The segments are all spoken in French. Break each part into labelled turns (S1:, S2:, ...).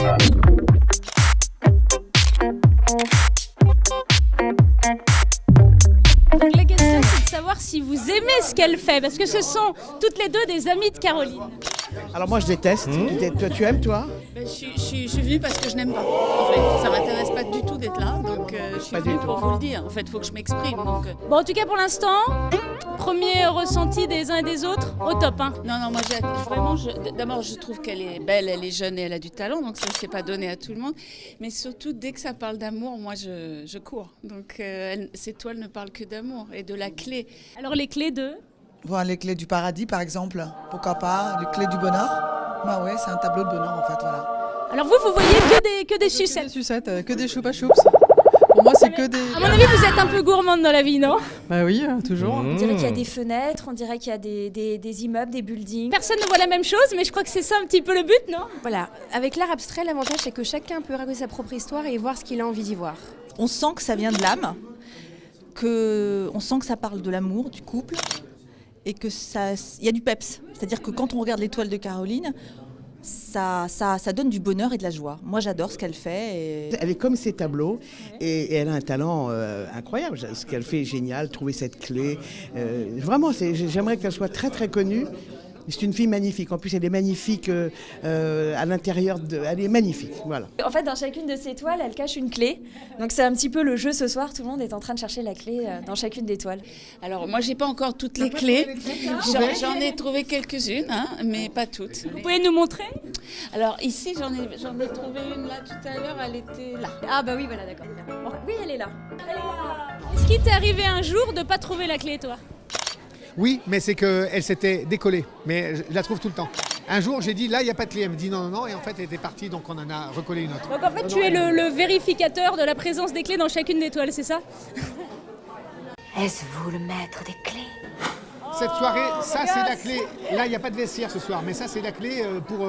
S1: Donc la question c'est de savoir si vous aimez ce qu'elle fait, parce que ce sont toutes les deux des amies de Caroline.
S2: Alors moi je déteste. Tu aimes toi?
S3: Je suis venue parce que je n'aime pas. En fait, ça m'intéresse pas du tout d'être là, donc je suis venue pour vous le dire. En fait, il faut que je m'exprime. Donc,
S1: Bon, en tout cas pour l'instant, premier ressenti des uns et des autres, au top. Hein.
S3: Non, moi vraiment, d'abord je trouve qu'elle est belle, elle est jeune et elle a du talent, donc ça c'est pas donné à tout le monde. Mais surtout dès que ça parle d'amour, moi je cours. Donc ces toiles ne parlent que d'amour et de la clé.
S1: Alors les clés de...
S4: Voilà, les clés du paradis, par exemple. Pourquoi pas, les clés du bonheur. Bah ouais, c'est un tableau de bonheur, en fait, voilà.
S1: Alors vous voyez que des sucettes.
S5: Que des sucettes, que des choupa choups. Pour moi, c'est que des...
S1: À mon avis, vous êtes un peu gourmande dans la vie, non?
S5: Bah oui, toujours.
S6: On dirait qu'il y a des fenêtres, on dirait qu'il y a des immeubles, des buildings.
S1: Personne ne voit la même chose, mais je crois que c'est ça un petit peu le but, non?
S7: Voilà, avec l'art abstrait, l'avantage c'est que chacun peut raconter sa propre histoire et voir ce qu'il a envie d'y voir.
S8: On sent que ça vient de l'âme, on sent que ça parle de l'amour, du couple, et que il y a du peps. C'est-à-dire que quand on regarde les toiles de Caroline, ça donne du bonheur et de la joie. Moi, j'adore ce qu'elle fait.
S2: Elle est comme ses tableaux et elle a un talent incroyable. Ce qu'elle fait est génial, trouver cette clé. Vraiment, j'aimerais qu'elle soit très très connue. C'est une fille magnifique. En plus, elle est magnifique à l'intérieur. Elle est magnifique. Voilà.
S6: En fait, dans chacune de ces toiles, elle cache une clé. Donc c'est un petit peu le jeu ce soir. Tout le monde est en train de chercher la clé dans chacune des toiles.
S3: Alors moi, j'ai pas encore toutes les clés. J'en ai trouvé quelques-unes, hein, mais pas toutes.
S1: Vous pouvez nous montrer?
S3: Alors ici, j'en ai trouvé une là tout à l'heure. Elle était là.
S6: Ah bah oui, voilà, d'accord. Oui, elle est là.
S1: Est-ce qu'il t'est arrivé un jour de pas trouver la clé, toi?
S9: Oui, mais c'est qu'elle s'était décollée. Mais je la trouve tout le temps. Un jour, j'ai dit, là, il n'y a pas de clé. Elle me dit non. Et en fait, elle était partie, donc on en a recollé une autre.
S1: Donc en fait, tu es le vérificateur de la présence des clés dans chacune des toiles, c'est ça?
S10: Est-ce vous le maître des clés?
S9: Cette soirée, ça, c'est la clé. Là, il n'y a pas de vestiaire ce soir, mais ça, c'est la clé pour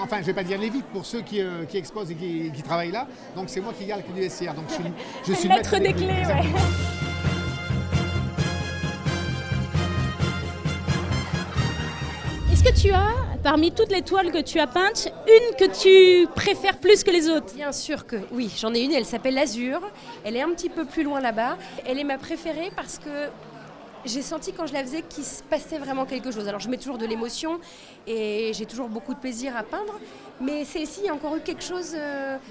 S9: enfin, je ne vais pas dire les vitres, pour ceux qui exposent et qui travaillent là. Donc, c'est moi qui garde la clé du vestiaire. Donc, je suis
S1: le maître des clés, ouais. Est-ce que tu as, parmi toutes les toiles que tu as peintes, une que tu préfères plus que les autres?
S7: Bien sûr que oui, j'en ai une, elle s'appelle l'Azur. Elle est un petit peu plus loin là-bas. Elle est ma préférée parce que j'ai senti quand je la faisais qu'il se passait vraiment quelque chose. Alors je mets toujours de l'émotion et j'ai toujours beaucoup de plaisir à peindre. Mais celle-ci, il y a encore eu quelque chose,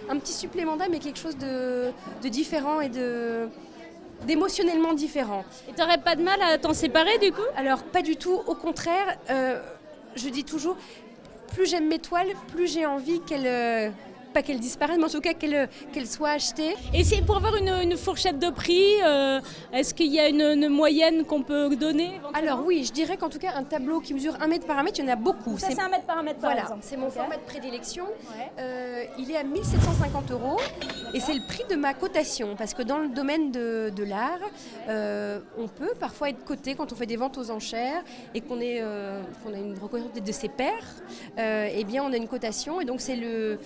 S7: un petit supplément d'âme et quelque chose de différent et d'émotionnellement différent.
S1: Et t'aurais pas de mal à t'en séparer du coup?
S7: Alors pas du tout, au contraire, je dis toujours, plus j'aime mes toiles, plus j'ai envie qu'elles... pas qu'elles disparaissent, mais en tout cas qu'elles soient achetées.
S1: Et c'est pour avoir une fourchette de prix, est-ce qu'il y a une moyenne qu'on peut donner?
S7: Alors oui, je dirais qu'en tout cas un tableau qui mesure 1 mètre par 1 mètre, il y en a beaucoup.
S6: Ça c'est 1 mètre par 1 mètre par
S7: voilà,
S6: exemple.
S7: C'est mon
S6: Okay.
S7: format de prédilection. Il est à 1 750 € et c'est le prix de ma cotation. Parce que dans le domaine de l'art, on peut parfois être coté quand on fait des ventes aux enchères et qu'on a une reconnaissance de ses pairs, eh bien on a une cotation et donc c'est le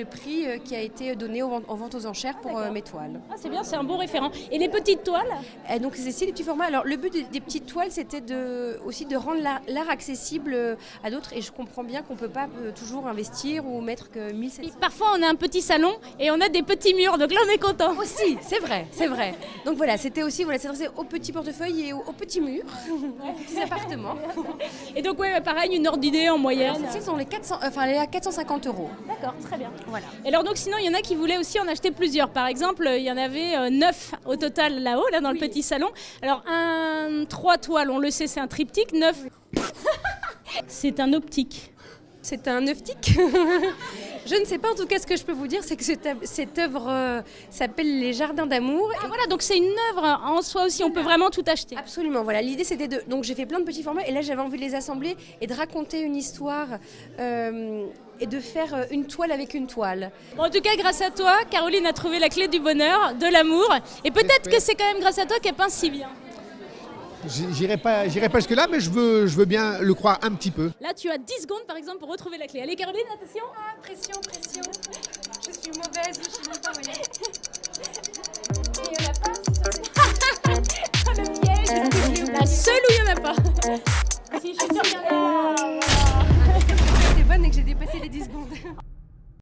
S7: prix qui a été donné en vente aux enchères pour mes toiles.
S1: Ah, c'est bien, c'est un bon référent. Et les petites toiles?
S7: Donc c'est des petits formats. Alors le but des petites toiles, c'était aussi de rendre l'art accessible à d'autres. Et je comprends bien qu'on ne peut pas toujours investir ou mettre que 1700.
S1: Parfois on a un petit salon et on a des petits murs, donc là on est content.
S7: Aussi, c'est vrai. Donc voilà, c'était aussi s'adresser aux petits portefeuilles et aux petits murs, aux petits appartements.
S1: Et donc ouais, pareil, une ordre d'idée en moyenne.
S7: Celles sont elle est à 450 €.
S1: D'accord, très bien.
S7: Voilà.
S1: Et alors donc sinon il y en a qui voulaient aussi en acheter plusieurs. Par exemple, il y en avait 9 au total là-haut, là dans le petit salon. Alors 3 toiles, on le sait, c'est un triptyque. 9, c'est un optique.
S7: C'est un optique. Je ne sais pas, en tout cas ce que je peux vous dire, c'est que cette œuvre s'appelle Les Jardins d'amour.
S1: Ah voilà, donc c'est une œuvre en soi aussi, on peut vraiment tout acheter.
S7: Absolument, voilà. L'idée c'était donc j'ai fait plein de petits formats et là j'avais envie de les assembler et de raconter une histoire et de faire une toile avec une toile.
S1: Bon, en tout cas, grâce à toi, Caroline a trouvé la clé du bonheur, de l'amour. Et peut-être que c'est quand même grâce à toi qu'elle peint si bien.
S9: J'irai pas jusque-là, mais je veux bien le croire un petit peu.
S1: Là, tu as 10 secondes, par exemple, pour retrouver la clé. Allez, Caroline, attention.
S7: Ah, pression. Je suis mauvaise, je sais même pas où elle est. Il n'y en a pas.
S1: Le piège. La seule où il n'y en a pas. Si, je suis sûre qu'il y en a.
S7: C'est bonne et que j'ai dépassé les 10 secondes. monde.